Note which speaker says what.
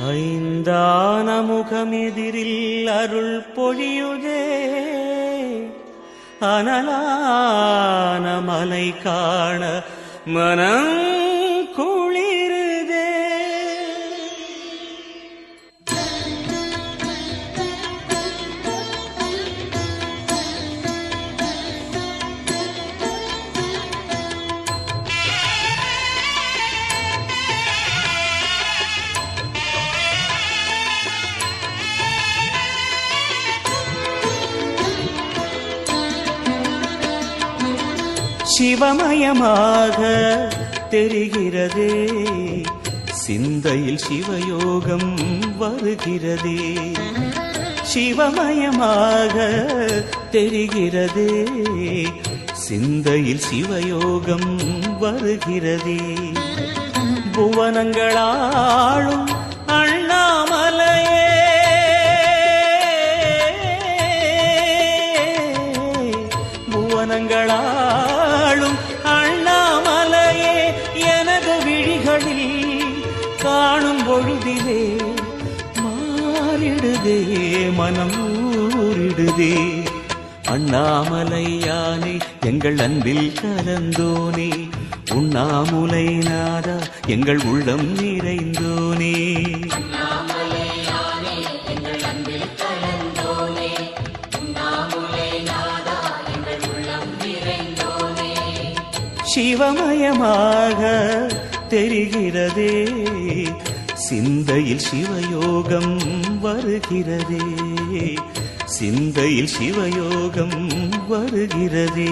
Speaker 1: ஐந்தான முகமெதிரில் அருள் பொழியுதே, அனலான மலை காண மனம் குளிருதே. சிவமயமாக தெரிகிறதே, சிந்தையில் சிவயோகம் வருகிறதே. சிவமயமாக தெரிகிறதே, சிந்தையில் சிவயோகம் வருகிறதே. புவனங்களாளும் அண்ணாமலையே, புவனங்களாளும் அண்ணாமலையே, எனது விழிகளில் காணும் பொழுதிலே மாறிடுதே, மனம் ஊறிடுதே. அண்ணாமலையானே எங்கள் அன்பில் கலந்தோனே, உண்ணாமுலை நாதா எங்கள் உள்ளம் நிறைந்தோனே. சிவமயமாக தெரிகிறதே, சிந்தையில் சிவயோகம் வருகிறதே, சிந்தையில் சிவயோகம் வருகிறதே.